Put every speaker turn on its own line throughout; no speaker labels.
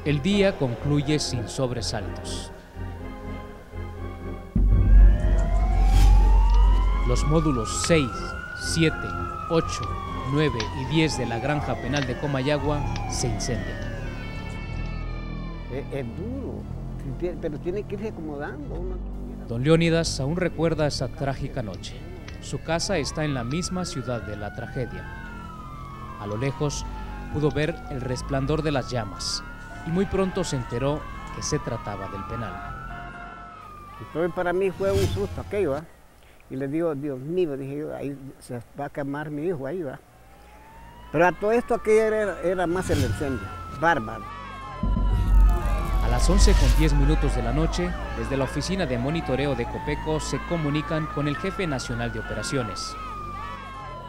El día concluye sin sobresaltos. Los módulos 6, 7, 8, 9 y 10 de la granja penal de Comayagua se incendian.
Es duro, pero tiene que irse acomodando.
Don Leónidas aún recuerda esa trágica noche. Su casa está en la misma ciudad de la tragedia. A lo lejos pudo ver el resplandor de las llamas y muy pronto se enteró que se trataba del penal.
Entonces para mí fue un susto aquello, ¿va? Y le digo, Dios mío, dije yo, ahí se va a quemar mi hijo ahí, ¿va? Pero a todo esto aquello era más el incendio, bárbaro.
A las 11:10 de la noche, desde la oficina de monitoreo de Copeco se comunican con el jefe nacional de operaciones.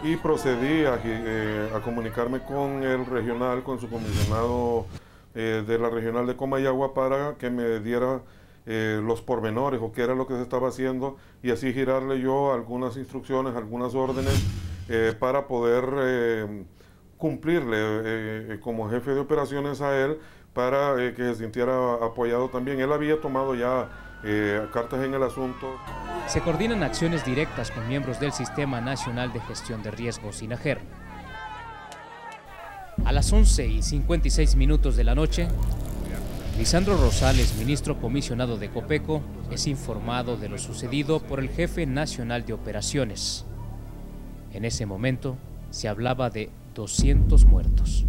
Y procedí a comunicarme con el regional, con su comisionado de la regional de Comayagua para que me diera los pormenores o qué era lo que se estaba haciendo y así girarle yo algunas instrucciones, algunas órdenes para poder cumplirle como jefe de operaciones a él para que se sintiera apoyado también. Él había tomado ya cartas en el asunto.
Se coordinan acciones directas con miembros del Sistema Nacional de Gestión de Riesgos, SINAGER. A las 11:56 de la noche, Lisandro Rosales, ministro comisionado de Copeco, es informado de lo sucedido por el jefe nacional de operaciones. En ese momento se hablaba de 200 muertos.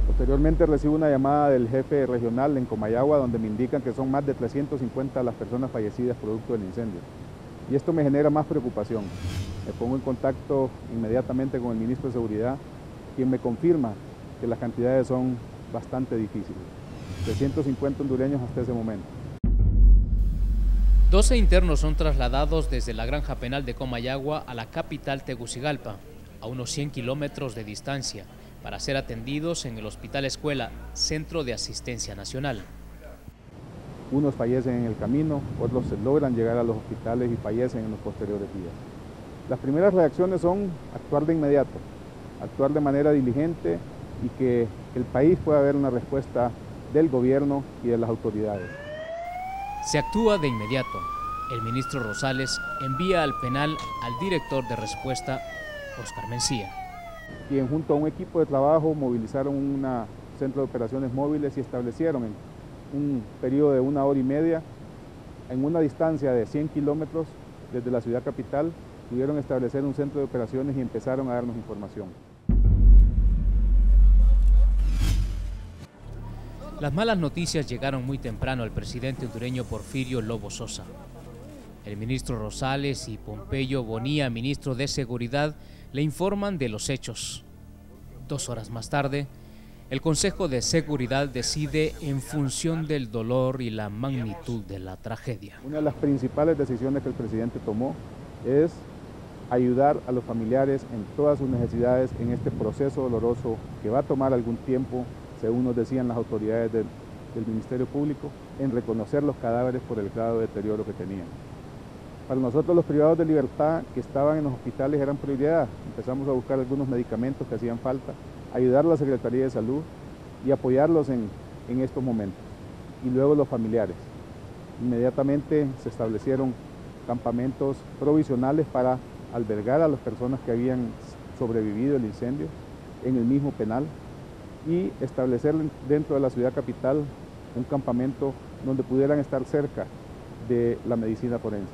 Posteriormente recibo una llamada del jefe regional en Comayagua donde me indican que son más de 350 las personas fallecidas producto del incendio. Y esto me genera más preocupación. Me pongo en contacto inmediatamente con el ministro de Seguridad, quien me confirma que las cantidades son bastante difíciles. 350 hondureños hasta ese momento.
12 internos son trasladados desde la granja penal de Comayagua a la capital Tegucigalpa, a unos 100 kilómetros de distancia, para ser atendidos en el Hospital Escuela, Centro de Asistencia Nacional.
Unos fallecen en el camino, otros logran llegar a los hospitales y fallecen en los posteriores días. Las primeras reacciones son actuar de inmediato, actuar de manera diligente y que el país pueda ver una respuesta del gobierno y de las autoridades.
Se actúa de inmediato. El ministro Rosales envía al penal al director de respuesta, Oscar Mencía.
Quien junto a un equipo de trabajo movilizaron un centro de operaciones móviles y establecieron en un periodo de 1 hora y media, en una distancia de 100 kilómetros desde la ciudad capital, pudieron establecer un centro de operaciones y empezaron a darnos información.
Las malas noticias llegaron muy temprano al presidente hondureño Porfirio Lobo Sosa. El ministro Rosales y Pompeyo Bonilla, ministro de Seguridad, le informan de los hechos. 2 horas más tarde, el Consejo de Seguridad decide en función del dolor y la magnitud de la tragedia.
Una de las principales decisiones que el presidente tomó es ayudar a los familiares en todas sus necesidades en este proceso doloroso que va a tomar algún tiempo, según nos decían las autoridades del Ministerio Público, en reconocer los cadáveres por el grado de deterioro que tenían. Para nosotros los privados de libertad que estaban en los hospitales eran prioridad. Empezamos a buscar algunos medicamentos que hacían falta, ayudar a la Secretaría de Salud y apoyarlos en estos momentos. Y luego los familiares. Inmediatamente se establecieron campamentos provisionales para albergar a las personas que habían sobrevivido el incendio en el mismo penal y establecer dentro de la ciudad capital un campamento donde pudieran estar cerca de la medicina forense.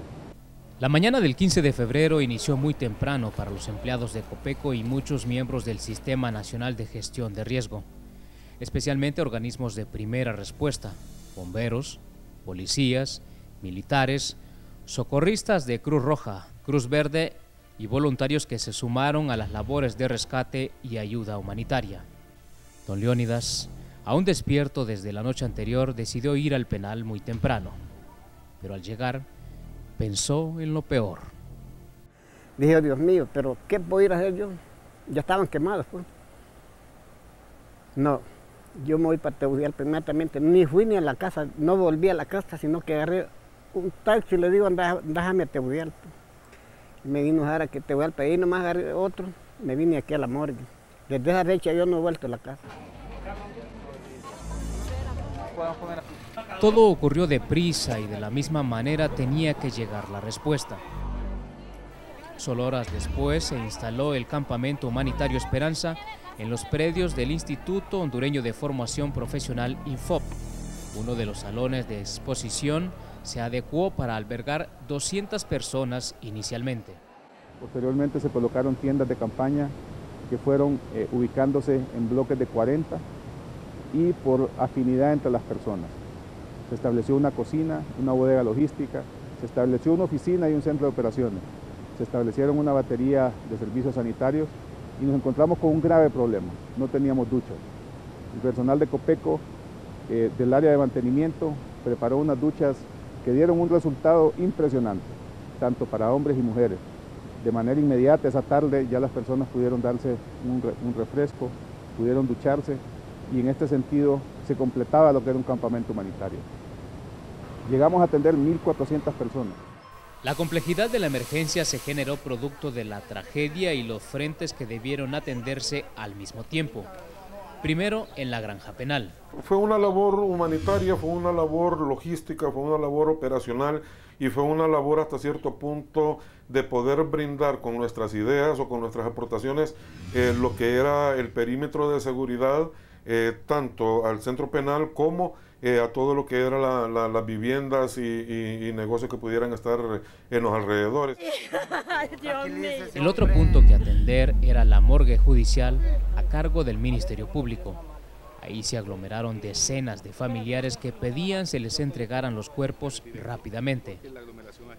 La mañana del 15 de febrero inició muy temprano para los empleados de Copeco y muchos miembros del Sistema Nacional de Gestión de Riesgo, especialmente organismos de primera respuesta, bomberos, policías, militares, socorristas de Cruz Roja, Cruz Verde y voluntarios que se sumaron a las labores de rescate y ayuda humanitaria. Don Leónidas, aún despierto desde la noche anterior, decidió ir al penal muy temprano, pero al llegar pensó en lo peor.
Dije, Dios mío, pero ¿qué voy a ir a hacer yo? Ya estaban quemados, pues. No, yo me voy para Tegucigalpa inmediatamente. Ni fui ni a la casa, no volví a la casa, sino que agarré un taxi y le digo, déjame a Tegucigalpa. Me vino a dejar a Tegucigalpa, y nomás agarré otro, me vine aquí a la morgue. Desde esa fecha yo no he vuelto a la casa.
Todo ocurrió deprisa y de la misma manera tenía que llegar la respuesta. Solo horas después se instaló el Campamento Humanitario Esperanza en los predios del Instituto Hondureño de Formación Profesional INFOP. Uno de los salones de exposición se adecuó para albergar 200 personas inicialmente.
Posteriormente se colocaron tiendas de campaña que fueron ubicándose en bloques de 40 y por afinidad entre las personas. Se estableció una cocina, una bodega logística, se estableció una oficina y un centro de operaciones. Se establecieron una batería de servicios sanitarios y nos encontramos con un grave problema, no teníamos duchas. El personal de Copeco del área de mantenimiento preparó unas duchas que dieron un resultado impresionante, tanto para hombres y mujeres. De manera inmediata esa tarde ya las personas pudieron darse un refresco, pudieron ducharse y en este sentido se completaba lo que era un campamento humanitario. Llegamos a atender 1.400 personas.
La complejidad de la emergencia se generó producto de la tragedia y los frentes que debieron atenderse al mismo tiempo. Primero, en la Granja Penal.
Fue una labor humanitaria, fue una labor logística, fue una labor operacional y fue una labor hasta cierto punto de poder brindar con nuestras ideas o con nuestras aportaciones lo que era el perímetro de seguridad, tanto al centro penal como a todo lo que eran las viviendas y negocios que pudieran estar en los alrededores.
El otro punto que atender era la morgue judicial a cargo del Ministerio Público. Ahí se aglomeraron decenas de familiares que pedían se les entregaran los cuerpos rápidamente.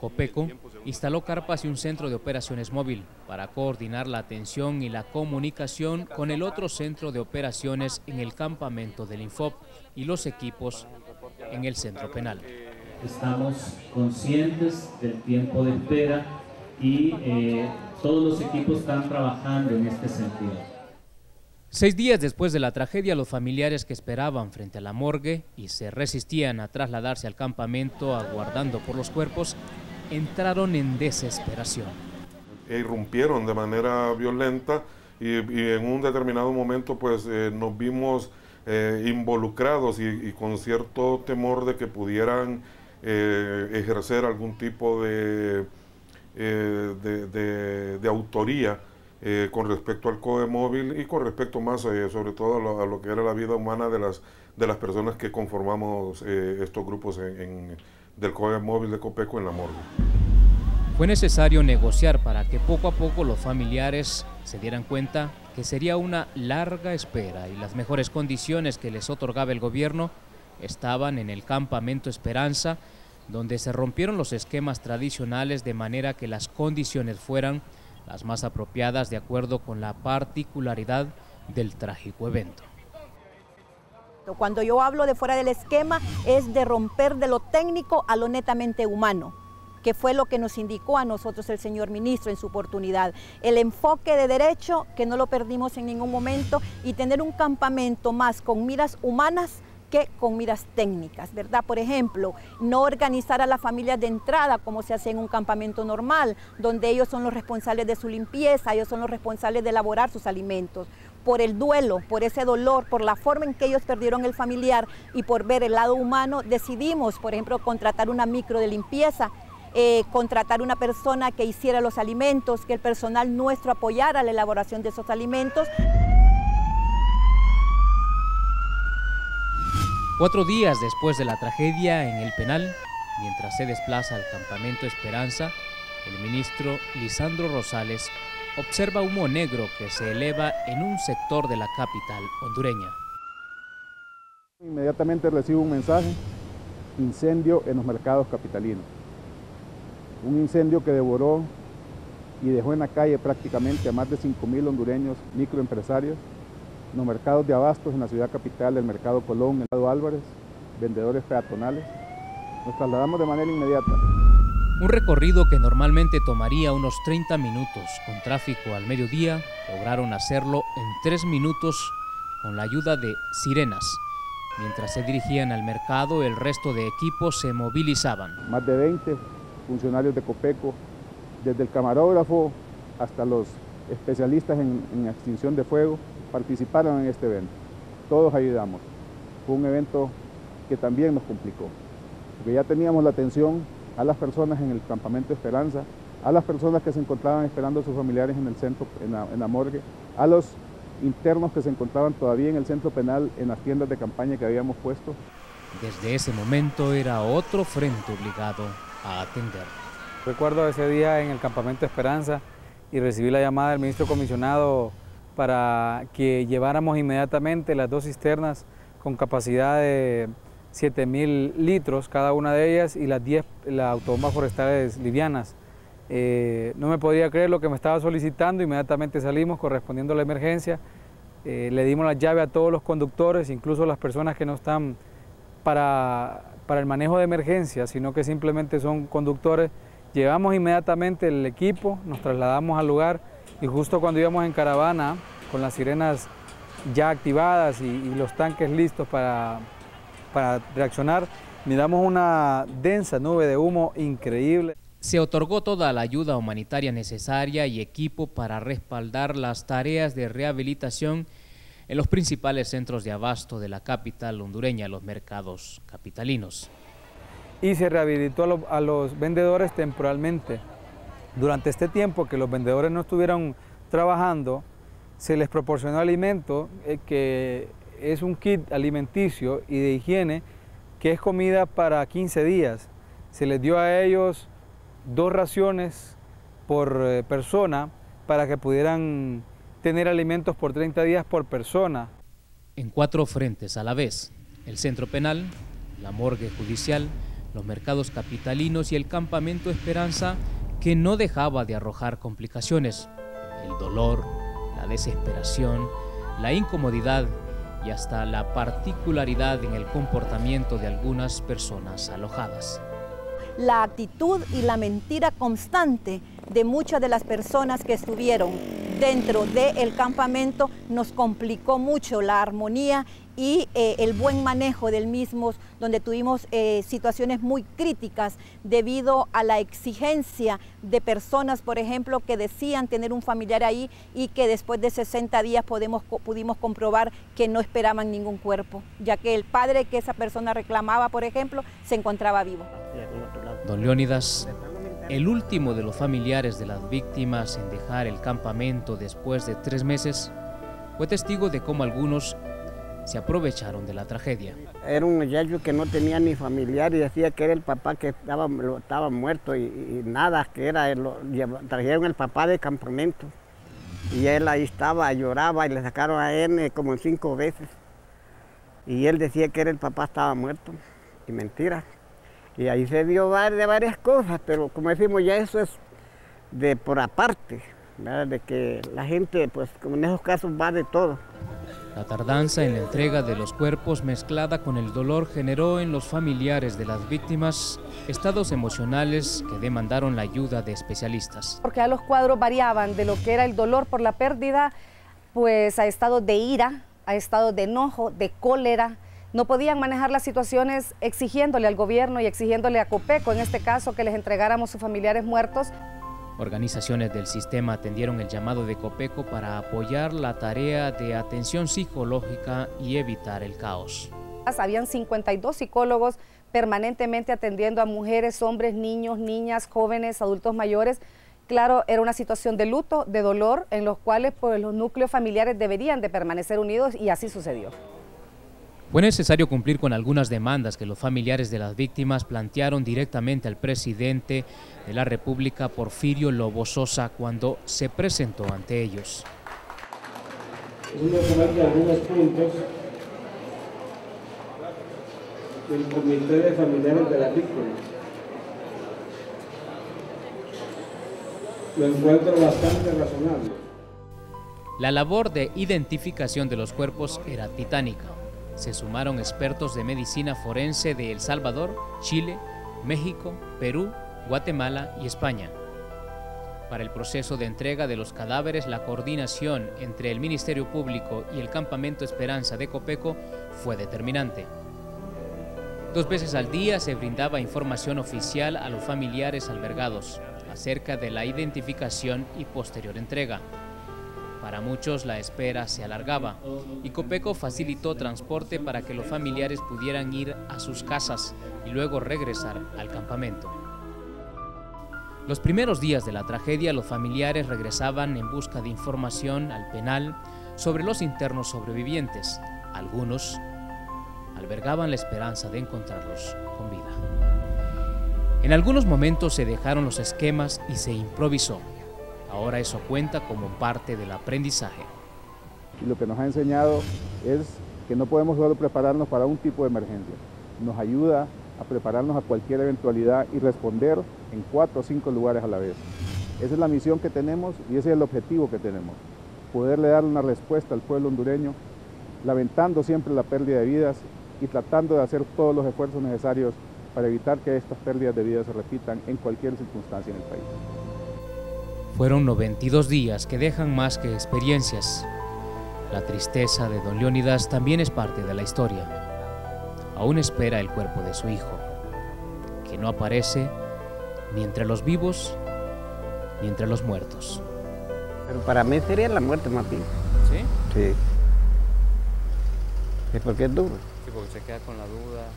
Copeco instaló carpas y un centro de operaciones móvil para coordinar la atención y la comunicación con el otro centro de operaciones en el campamento del INFOP y los equipos en el centro penal.
Estamos conscientes del tiempo de espera y todos los equipos están trabajando en este sentido.
6 días después de la tragedia, los familiares que esperaban frente a la morgue y se resistían a trasladarse al campamento aguardando por los cuerpos, entraron en desesperación.
Irrumpieron de manera violenta y en un determinado momento pues nos vimos involucrados y con cierto temor de que pudieran ejercer algún tipo de autoría con respecto al COE móvil y con respecto más sobre todo a lo que era la vida humana de las personas que conformamos estos grupos del COE móvil de Copeco en la morgue.
Fue necesario negociar para que poco a poco los familiares se dieran cuenta que sería una larga espera y las mejores condiciones que les otorgaba el gobierno estaban en el Campamento Esperanza, donde se rompieron los esquemas tradicionales de manera que las condiciones fueran las más apropiadas de acuerdo con la particularidad del trágico evento.
Cuando yo hablo de fuera del esquema es de romper de lo técnico a lo netamente humano, que fue lo que nos indicó a nosotros el señor ministro en su oportunidad. El enfoque de derecho, que no lo perdimos en ningún momento, y tener un campamento más con miras humanas que con miras técnicas, ¿verdad? Por ejemplo, no organizar a las familias de entrada como se hace en un campamento normal, donde ellos son los responsables de su limpieza, ellos son los responsables de elaborar sus alimentos. Por el duelo, por ese dolor, por la forma en que ellos perdieron el familiar y por ver el lado humano, decidimos, por ejemplo, contratar una micro de limpieza, contratar una persona que hiciera los alimentos, que el personal nuestro apoyara la elaboración de esos alimentos.
4 días después de la tragedia en el penal, mientras se desplaza al Campamento Esperanza, el ministro Lisandro Rosales observa humo negro que se eleva en un sector de la capital hondureña.
Inmediatamente recibo un mensaje: incendio en los mercados capitalinos. Un incendio que devoró y dejó en la calle prácticamente a más de 5.000 hondureños microempresarios, en los mercados de abastos en la ciudad capital, el mercado Colón, el mercado Álvarez, vendedores peatonales. Nos trasladamos de manera inmediata.
Un recorrido que normalmente tomaría unos 30 minutos con tráfico al mediodía, lograron hacerlo en 3 minutos con la ayuda de sirenas. Mientras se dirigían al mercado, el resto de equipos se movilizaban.
Más de 20 funcionarios de Copeco, desde el camarógrafo hasta los especialistas en extinción de fuego, participaron en este evento. Todos ayudamos. Fue un evento que también nos complicó, porque ya teníamos la atención a las personas en el campamento Esperanza, a las personas que se encontraban esperando a sus familiares en el centro, en la morgue, a los internos que se encontraban todavía en el centro penal, en las tiendas de campaña que habíamos puesto.
Desde ese momento era otro frente obligado a atender.
Recuerdo ese día en el campamento Esperanza y recibí la llamada del ministro comisionado para que lleváramos inmediatamente las 2 cisternas con capacidad de 7.000 litros cada una de ellas y las 10 autobombas forestales livianas. No me podía creer lo que me estaba solicitando, inmediatamente salimos correspondiendo a la emergencia, le dimos la llave a todos los conductores, incluso las personas que no están para el manejo de emergencia, sino que simplemente son conductores. Llevamos inmediatamente el equipo, nos trasladamos al lugar y justo cuando íbamos en caravana, con las sirenas ya activadas y los tanques listos para reaccionar, miramos una densa nube de humo increíble.
Se otorgó toda la ayuda humanitaria necesaria y equipo para respaldar las tareas de rehabilitación en los principales centros de abasto de la capital hondureña, los mercados capitalinos.
Y se rehabilitó a los vendedores temporalmente. Durante este tiempo que los vendedores no estuvieron trabajando, se les proporcionó alimento, que es un kit alimenticio y de higiene, que es comida para 15 días. Se les dio a ellos 2 raciones por persona para que pudieran tener alimentos por 30 días por persona.
En 4 frentes a la vez: el centro penal, la morgue judicial, los mercados capitalinos y el campamento Esperanza, que no dejaba de arrojar complicaciones: el dolor, la desesperación, la incomodidad y hasta la particularidad en el comportamiento de algunas personas alojadas.
La actitud y la mentira constante de muchas de las personas que estuvieron dentro del campamento nos complicó mucho la armonía y el buen manejo del mismo, donde tuvimos situaciones muy críticas debido a la exigencia de personas, por ejemplo, que decían tener un familiar ahí y que después de 60 días pudimos comprobar que no esperaban ningún cuerpo, ya que el padre que esa persona reclamaba, por ejemplo, se encontraba vivo.
Don Leónidas, el último de los familiares de las víctimas en dejar el campamento después de 3 meses, fue testigo de cómo algunos se aprovecharon de la tragedia.
Era un muchacho que no tenía ni familiar y decía que era el papá que estaba muerto y nada, que era, trajeron el papá del campamento y él ahí estaba, lloraba y le sacaron a él como 5 veces y él decía que era el papá estaba muerto y mentira. Y ahí se dio de varias cosas, pero como decimos ya eso es de por aparte, ¿verdad? De que la gente pues como en esos casos va de todo.
La tardanza en la entrega de los cuerpos mezclada con el dolor generó en los familiares de las víctimas estados emocionales que demandaron la ayuda de especialistas.
Porque ya los cuadros variaban de lo que era el dolor por la pérdida, pues a estados de ira, a estados de enojo, de cólera. No podían manejar las situaciones exigiéndole al gobierno y exigiéndole a Copeco, en este caso, que les entregáramos sus familiares muertos.
Organizaciones del sistema atendieron el llamado de Copeco para apoyar la tarea de atención psicológica y evitar el caos.
Habían 52 psicólogos permanentemente atendiendo a mujeres, hombres, niños, niñas, jóvenes, adultos mayores. Claro, era una situación de luto, de dolor, en los cuales pues, los núcleos familiares deberían de permanecer unidos y así sucedió.
Fue necesario cumplir con algunas demandas que los familiares de las víctimas plantearon directamente al presidente de la República, Porfirio Lobo Sosa, cuando se presentó ante ellos.
Uno comete algunos puntos del Comité de Familiares de las Víctimas. Lo encuentro bastante razonable.
La labor de identificación de los cuerpos era titánica. Se sumaron expertos de medicina forense de El Salvador, Chile, México, Perú, Guatemala y España. Para el proceso de entrega de los cadáveres, la coordinación entre el Ministerio Público y el Campamento Esperanza de Copeco fue determinante. 2 veces al día se brindaba información oficial a los familiares albergados acerca de la identificación y posterior entrega. Para muchos la espera se alargaba y Copeco facilitó transporte para que los familiares pudieran ir a sus casas y luego regresar al campamento. Los primeros días de la tragedia, los familiares regresaban en busca de información al penal sobre los internos sobrevivientes. Algunos albergaban la esperanza de encontrarlos con vida. En algunos momentos se dejaron los esquemas y se improvisó. Ahora eso cuenta como parte del aprendizaje.
Y lo que nos ha enseñado es que no podemos solo prepararnos para un tipo de emergencia. Nos ayuda a prepararnos a cualquier eventualidad y responder en 4 o 5 lugares a la vez. Esa es la misión que tenemos y ese es el objetivo que tenemos. Poderle dar una respuesta al pueblo hondureño, lamentando siempre la pérdida de vidas y tratando de hacer todos los esfuerzos necesarios para evitar que estas pérdidas de vidas se repitan en cualquier circunstancia en el país.
Fueron 92 días que dejan más que experiencias. La tristeza de don Leónidas también es parte de la historia. Aún espera el cuerpo de su hijo, que no aparece ni entre los vivos ni entre los muertos.
Pero para mí sería la muerte más bien.
¿Sí?
Sí. Es porque es duro.
Sí, porque se queda con la duda,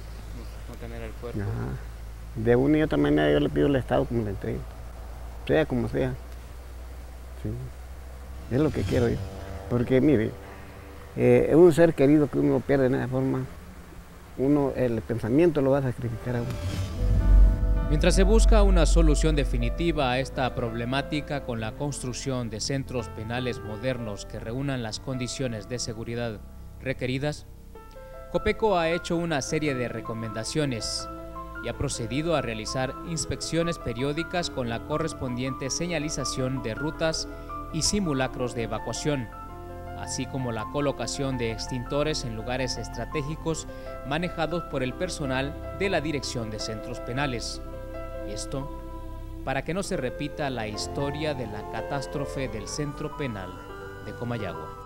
no tener el cuerpo.
Ajá. De una y otra manera yo le pido al Estado como le entregue, sea como sea. Sí. Es lo que quiero yo. Porque mire, es un ser querido que uno pierde de esa forma. El pensamiento lo va a sacrificar a uno.
Mientras se busca una solución definitiva a esta problemática con la construcción de centros penales modernos que reúnan las condiciones de seguridad requeridas, Copeco ha hecho una serie de recomendaciones y ha procedido a realizar inspecciones periódicas con la correspondiente señalización de rutas y simulacros de evacuación, así como la colocación de extintores en lugares estratégicos manejados por el personal de la Dirección de Centros Penales. Esto para que no se repita la historia de la catástrofe del Centro Penal de Comayagua.